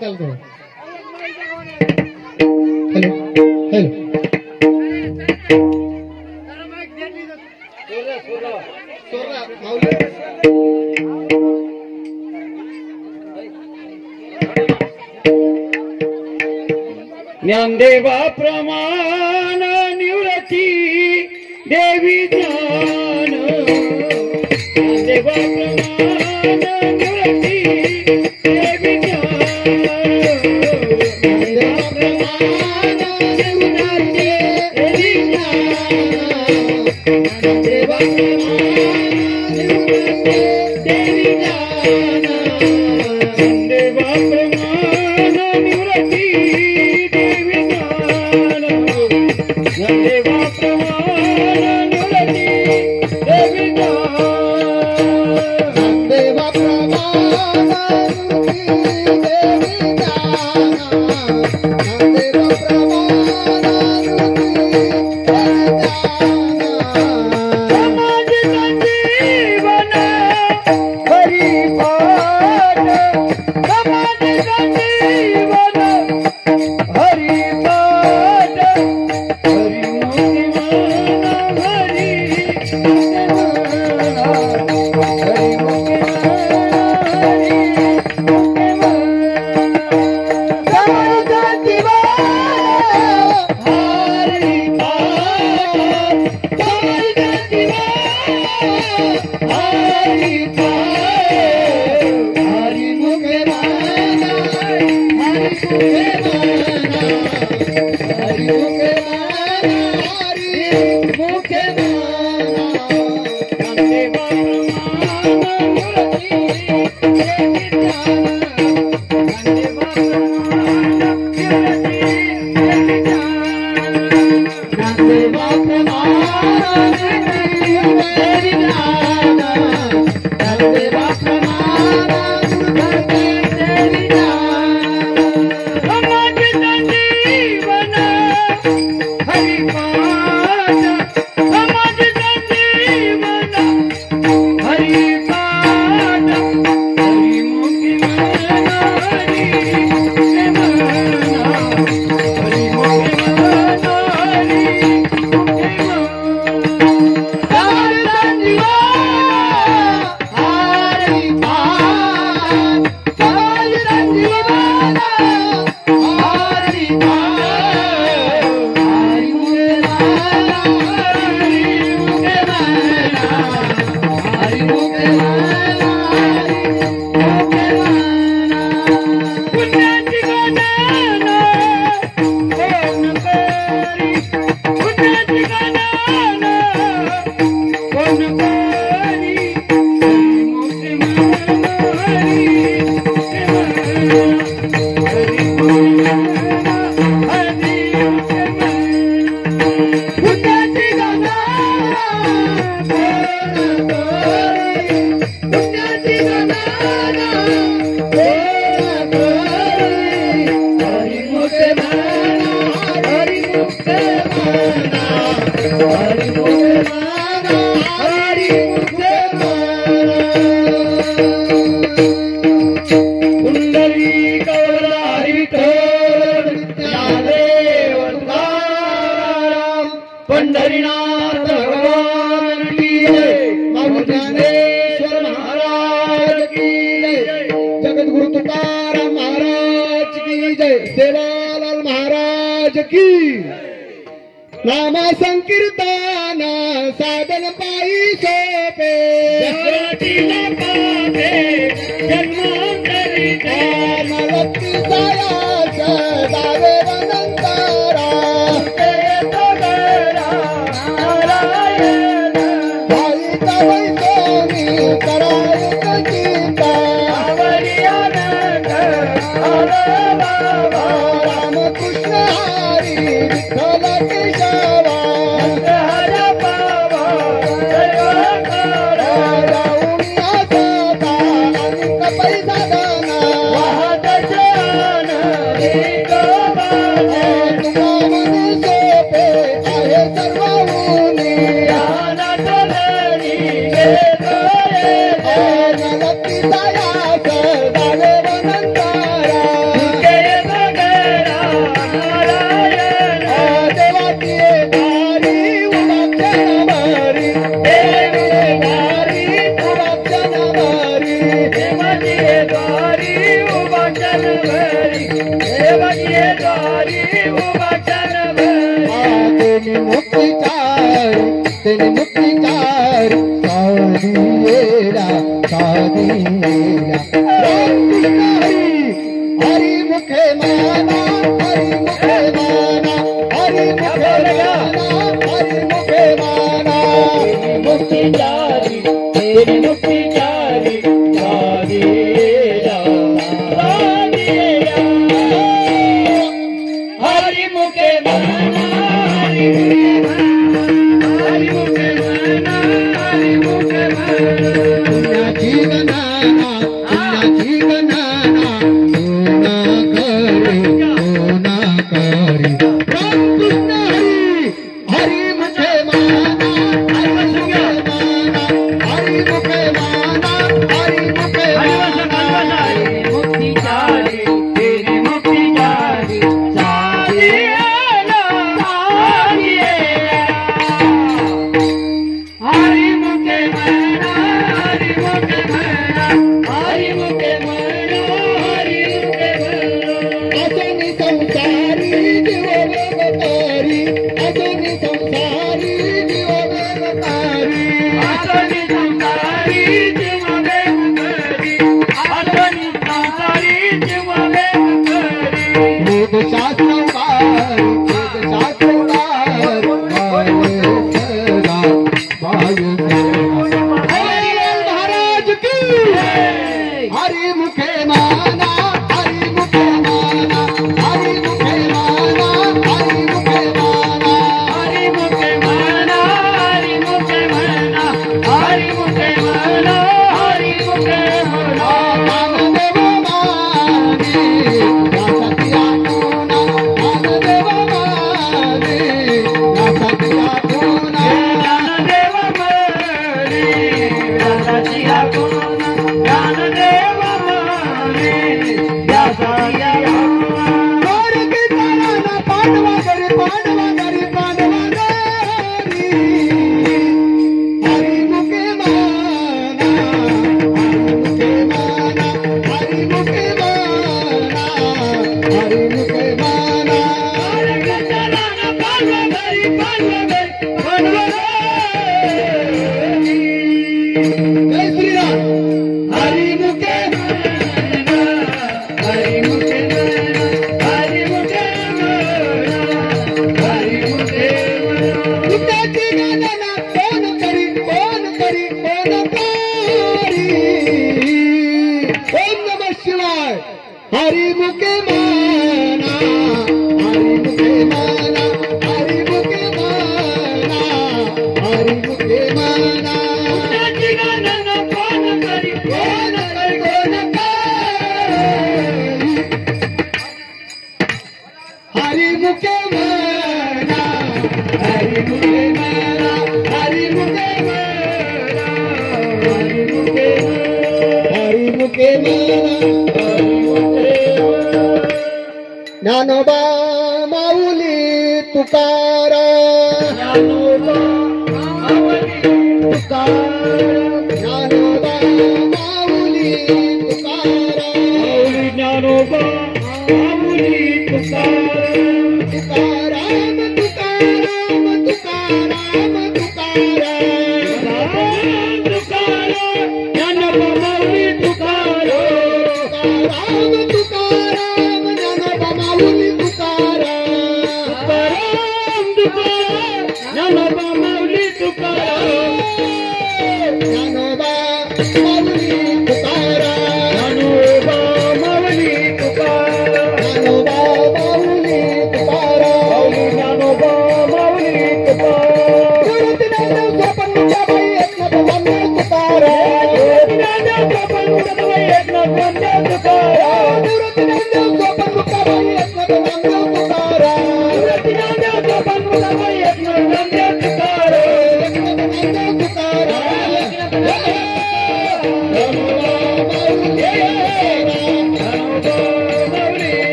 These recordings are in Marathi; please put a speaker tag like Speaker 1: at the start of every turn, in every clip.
Speaker 1: चालतो. हॅलो हॅलो
Speaker 2: ज्ञानदेवा प्रमाण निवृत्ती देवी ज्ञान. ज्ञानदेवा प्रमाण निवृत्ती देवी ज्ञान. ज्ञानदेवा प्रमाण निवृत्ती देवी ज्ञान. ज्ञानदेवा प्रमाण निवृत्ती देवी ज्ञान. ज्ञानदेवा प्रमाण निवृत्ती ज्ञानदेवा प्रमाण निवृत्ती देवी ज्ञान. ज्ञानदेवा प्रमाण निवृत्ती देवी ज्ञान. ज्ञानदेवा प्रमाण
Speaker 1: पंढरीनाथ भगवान की जय. माऊली ज्ञानेश्वर महाराज की जय. जगद्गुरु तुकाराम महाराज की जय. सेवालाल महाराज की. नाम संकीर्तन साधन पायी सोपे जन्मांतरी नलत्ती जायाच दावे वनंतरा रामकृष्ण हरी विठ्ठल केशवा
Speaker 2: दारी उभा भरी देवाचे दारी उभा भरी
Speaker 1: तेने मुक्ति चार साधिएरा हरि मुखे माना हरि मुखे माना हरि मुखे माना हरि मुखे माना
Speaker 2: मुक्ति जारी तेरी मुक्ति जारी साधिएरा हरि मुखे माना हरि मुखे माना हरि मुखे माना
Speaker 1: जीवनाना सोना करे राम कृष्ण हरि मुखे माना हरि मुखे माना हरि मुखे माना हरि मुखे माना
Speaker 2: मुक्ति जारी तेरी मुक्ति जारी साधिएरा हरि मुखे माना हरि मुखे माना हरि मुखे माना हरि मुखे माना
Speaker 1: असनी संसारी जीव वेगतारी असनी संसारी जीव वेगतारी
Speaker 2: आसनी संसारी जीव वेगतारी आसनी संसारी जीव वेगतारी
Speaker 1: वेद शास्त्र महाराज की हरि मुखे माना हरि मुखे माना हरि मुखे माना हरि मुखे माना
Speaker 2: हरि मुखे माना हरि मुखे माना हरि मुखे माना हरि मुखे माना
Speaker 1: ज्ञानदेव माने सत्या पूना ज्ञानदेव माने सत्या पूना
Speaker 2: ज्ञानदेव माने व्यासाचिया गुणा ज्ञानदेव माने व्यासाचिया
Speaker 1: और के तारा पांडवा करी हरि मुखे माना हरि मुखे माना हरि मुखे माना जय श्री राम
Speaker 2: हरि मुखे माना हरि मुखे माना हरि मुखे माना हरि मुखे माना
Speaker 1: पिताजी गाना कौन करी ओम नमः शिवाय हरि मुखे माना हरि मुखे माना हरि मुखे माना हरि मुखे माना हरि मुखे माना हरि मुखे माना हरि मुखे माना हरि मुखे हरि मुखे माना ज्ञानोबा माऊली तुकाराम ज्ञानोबा माऊली तुकाराम
Speaker 2: ज्ञानोबा माऊली तुकाराम
Speaker 1: तुकाराम तुकाराम तुकाराम तुकाराम
Speaker 2: ज्ञानोबा माऊली तुकाराम
Speaker 1: तुकाराम ज्ञानोबा माऊली तुकाराम
Speaker 2: ज्ञानोबा माऊली तुकाराम
Speaker 1: ज्ञानोबा माऊली तुकाराम
Speaker 2: ज्ञानोबा माऊली तुकाराम
Speaker 1: ज्ञानोबा माऊली तुकाराम
Speaker 2: ज्ञानोबा माऊली तुकाराम
Speaker 1: गुरुज्ञान गोपनीच्या बाई एकनाथ वंदे तुकाराम
Speaker 2: गुरुज्ञान गोपनीच्या बाई एकनाथ वंदे तुकाराम
Speaker 1: गुरुज्ञान गोपनीच्या बाई एकनाथ वंदे तुकाराम
Speaker 2: गुरुज्ञान गोपनीच्या बाई एकनाथ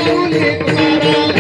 Speaker 2: वंदे
Speaker 1: तुकाराम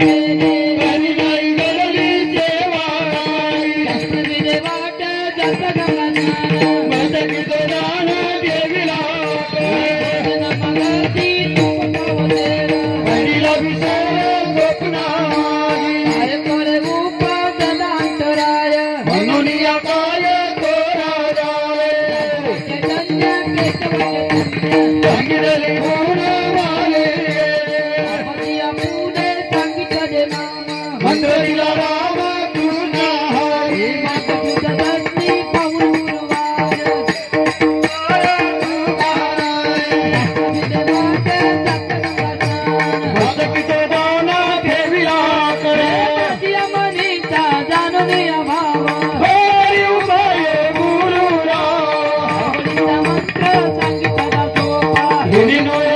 Speaker 2: केली
Speaker 1: करी नाही गरली सेवा
Speaker 2: शास्त्रविधे वाट जप गमनान
Speaker 1: भटकितो दान देवीला
Speaker 2: मगती तूप पावतेर
Speaker 1: हरीला विसर स्वप्नागी
Speaker 2: काय करे रूप ददांतराय
Speaker 1: म्हणून या काय कोराजावे
Speaker 2: चैतन्य केशव चैतन्य
Speaker 1: सांगितले गुण वाले
Speaker 2: अपदिया पुढे सांगितले नाम
Speaker 1: मंत्र दिला राम कृष्ण हरी
Speaker 2: तुझ दर्शनी पाऊल गुरुवार शास्त्रविधे वाट जप गमनान
Speaker 1: भटकितो दान देवीला करे
Speaker 2: मनीचा जाणून भाव
Speaker 1: हरी उपाय गुरुरा
Speaker 2: आवडीचा मंत्र सांगितला सोपा
Speaker 1: गुणी नोय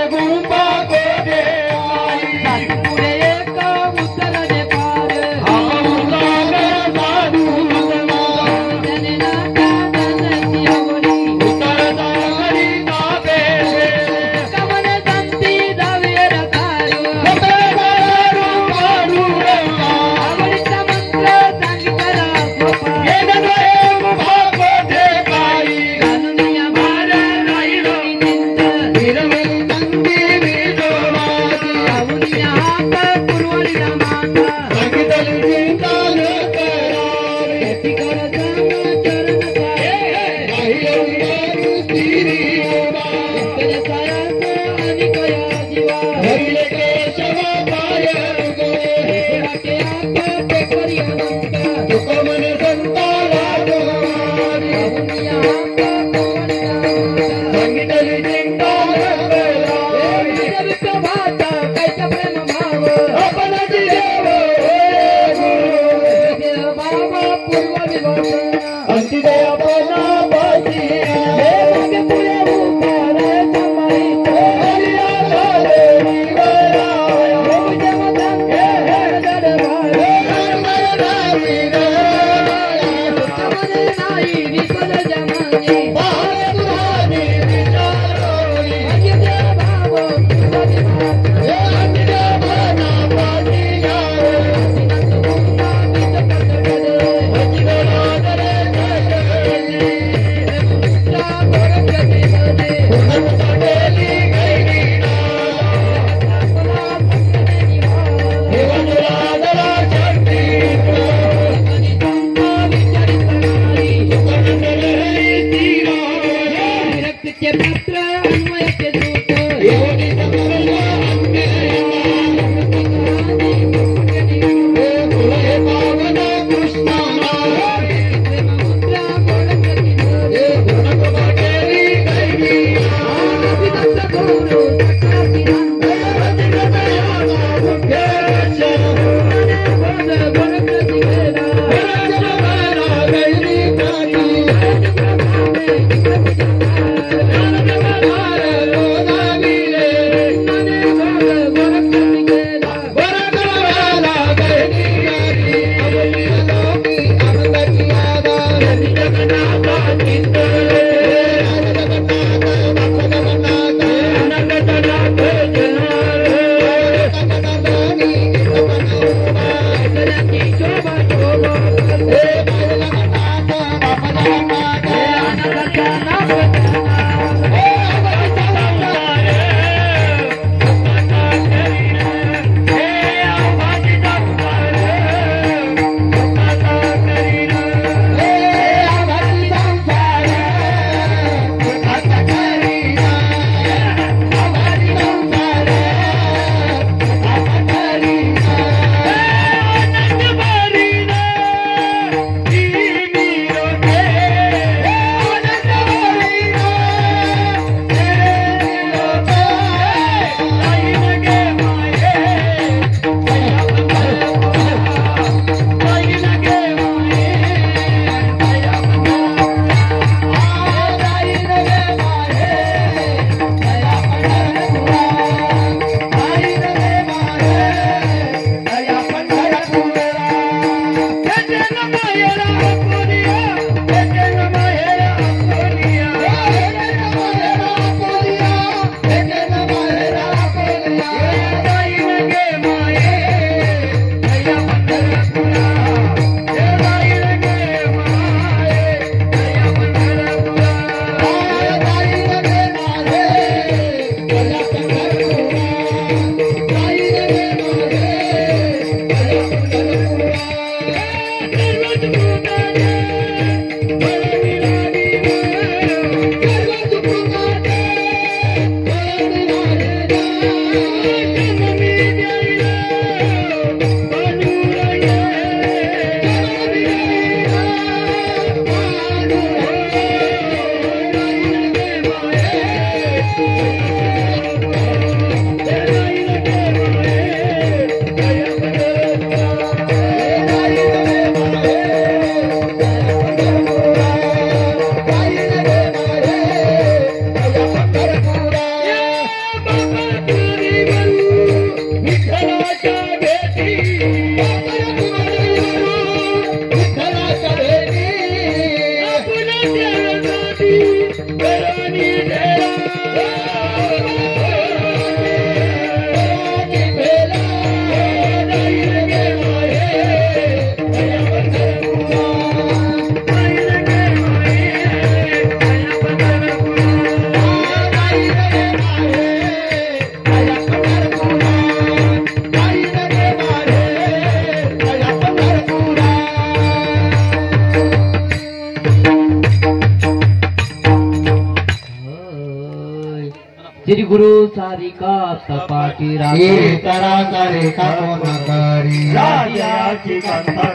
Speaker 2: श्री गुरु सारिका तपाटी राखी
Speaker 1: ये करा करे का कोण करी
Speaker 2: राजाची कंथा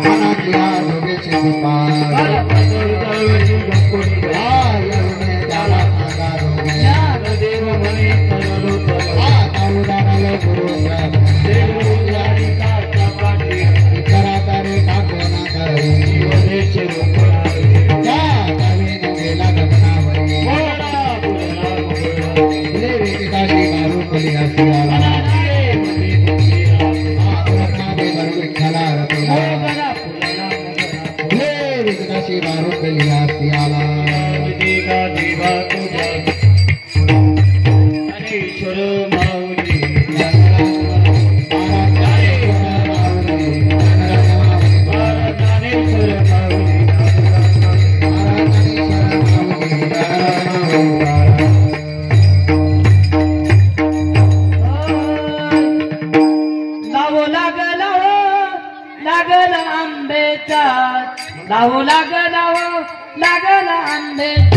Speaker 1: मनातल्या जोगेची पार आयने त्याला सांगा रोगे
Speaker 2: देव म्हणे
Speaker 1: उदाहरण गुरु
Speaker 2: सारिका तपाटी
Speaker 1: करा करे का कोण करी
Speaker 2: देशे
Speaker 1: या कवी गेला गमनावरी काशी मारू कली हसियाला काशी मारू कली हसियाला
Speaker 2: लागल आंबेचा लावू लागल आंबेचा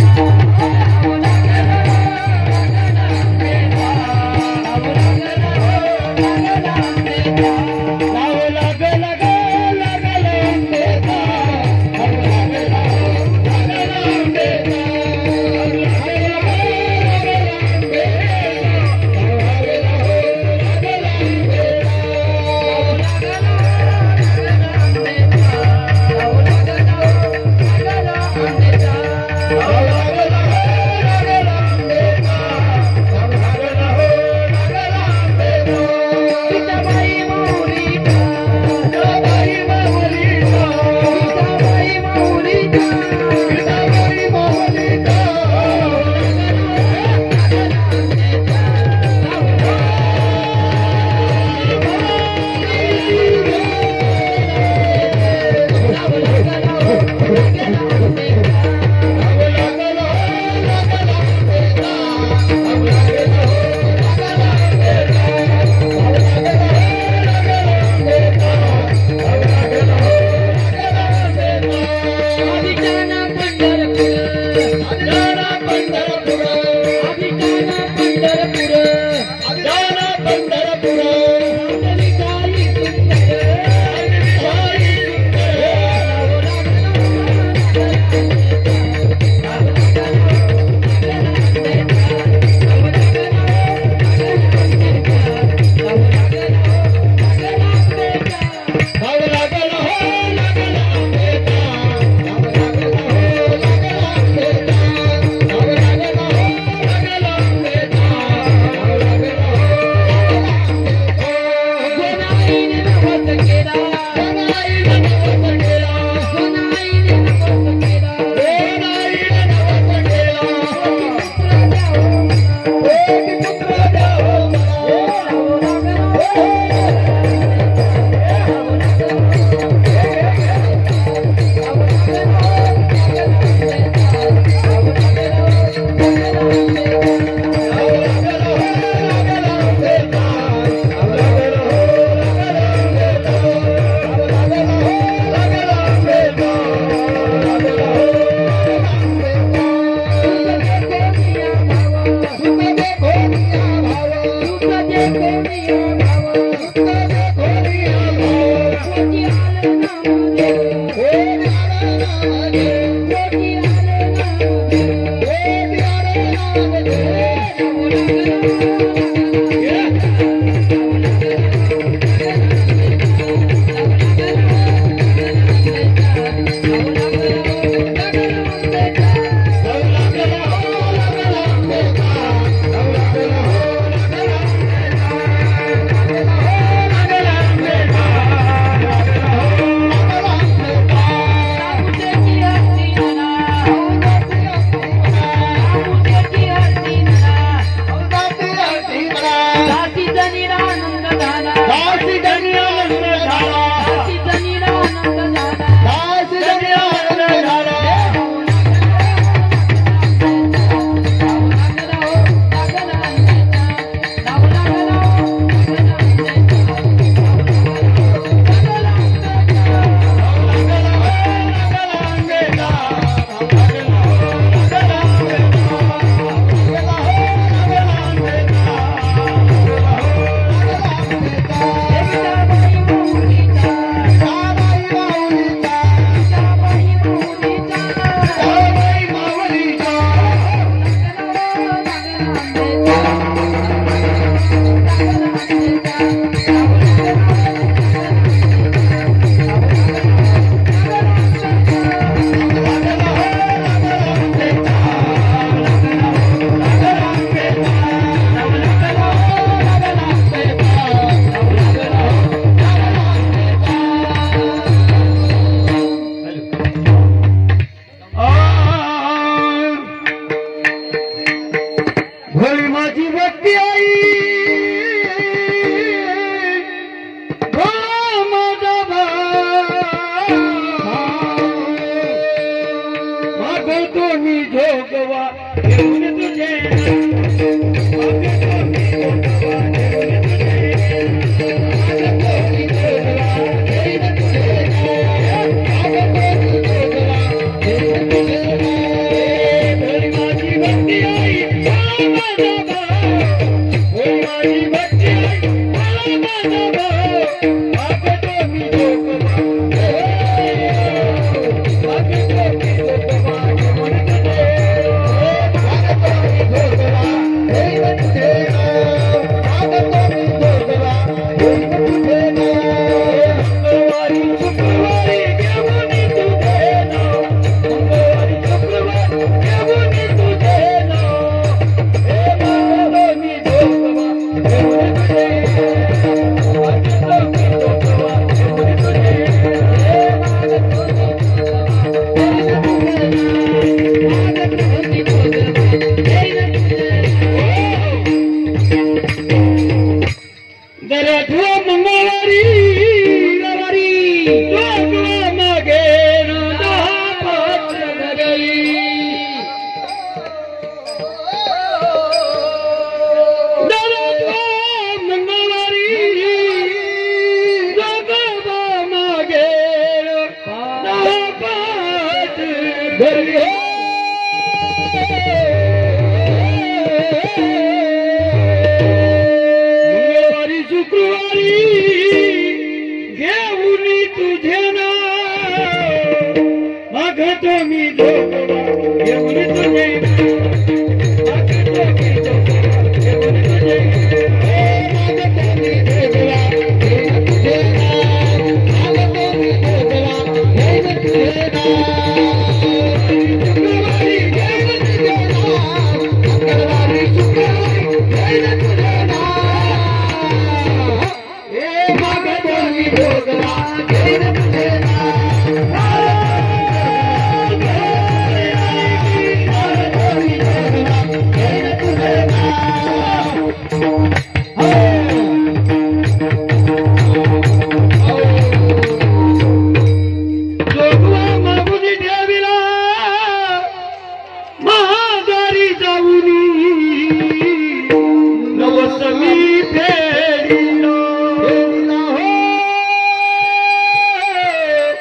Speaker 2: मंगळवारी शुक्रवारी घेऊन तुझे ना मागतो मी धोकवा घेऊन तुझे मागतो मी धोकवा घेऊन तुझे मागतो मी धोकवा घेऊन तुझे मागतो मी धोकवा घेऊन तुझे शुक्रवारी घेऊन तुझे मंगळवारी शुक्रवारी घेऊन तुझे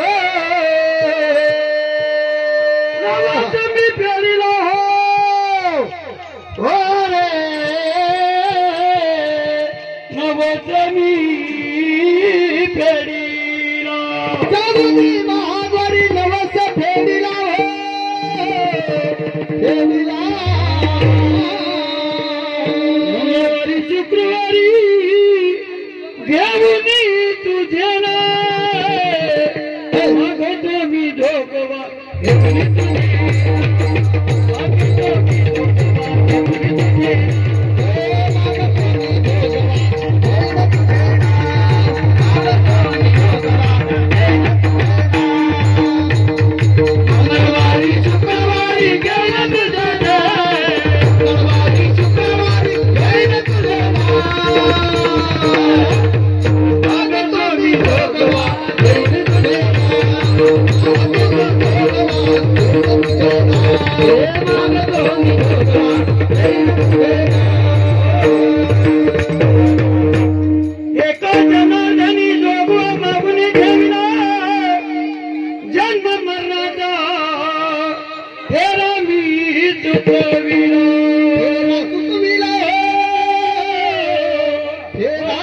Speaker 2: मागतो मी धोकवा घेऊन तुझे मंगळवारी शुक्रवारी घेऊन तुझे ना मागतो मी धोकवा घेऊन तुझे मागतो मी धोकवा घेऊन तुझे मंगळवारी शुक्रवारी घेऊन तुझे मंगळवारी शुक्रवारी घेऊन तुझे मागतो मी धोकवा घेऊन तुझे मागतो मी धोकवा घेऊन तुझे एका जनार्दनी जोगवा मागून ठेवला जन्म मरणाचा फेरा मी चुकविला फेरा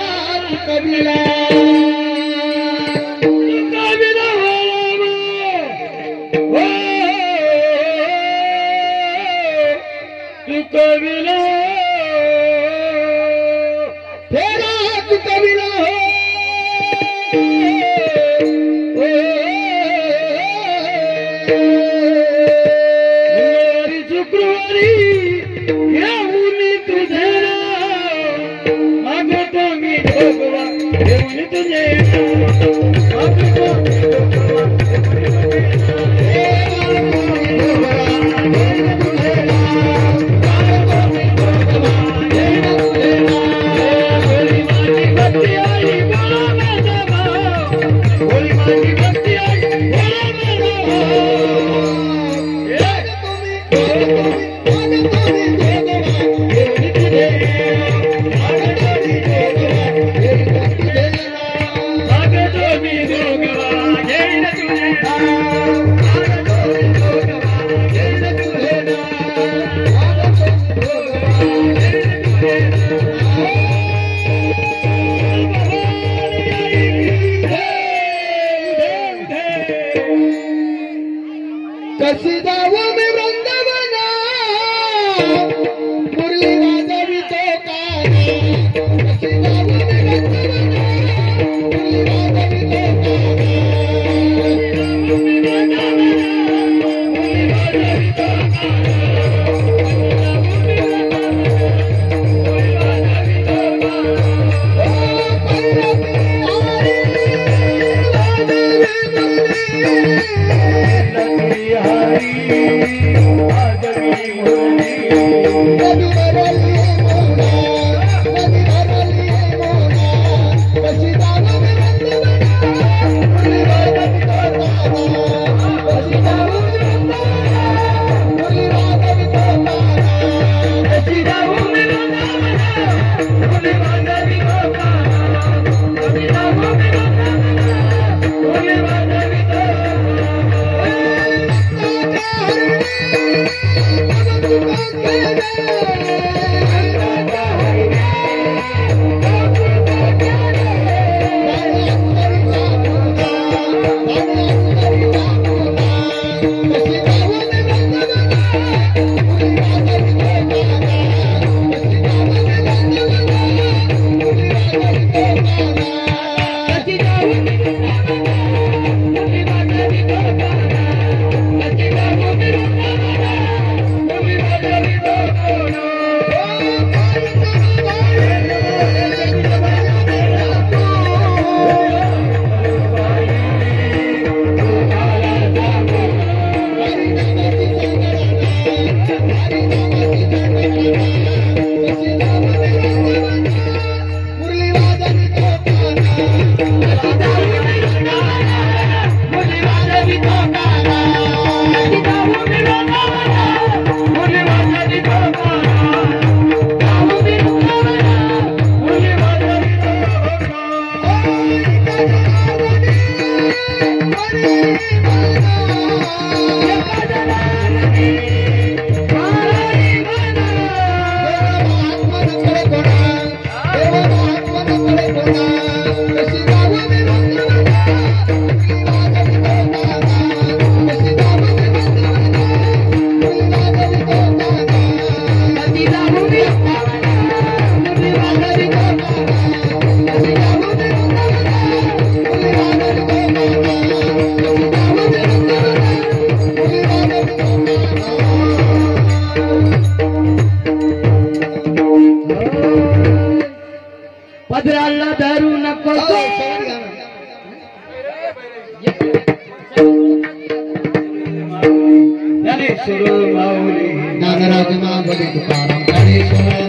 Speaker 2: चुकविला चुकविला चुकविला फेरा चुकविला मंगळवारी शुक्रवारी घेऊन तुझे मागतो मी धोकवा घेऊन तुझे मागतो मी धोकवा पदराला धरू नको ज्ञानेश्वर माऊली
Speaker 1: ज्ञानराज माऊली तुकाराम ज्ञानेश्वर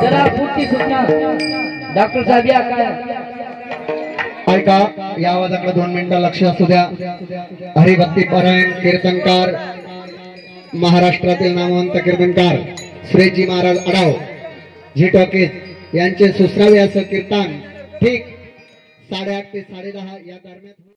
Speaker 2: जरा पुढची सूचना डॉक्टर साहेब या काय
Speaker 1: ऐका या आवाजाकडे 2 मिनिटं लक्ष असू द्या. हरिभक्ती परायण कीर्तनकार महाराष्ट्रातील नामवंत कीर्तनकार श्रीजी महाराज अडाव झी टॉकीज यांचे सुश्राव्य असं कीर्तन ठीक 8:30 ते 10:30 या दरम्यान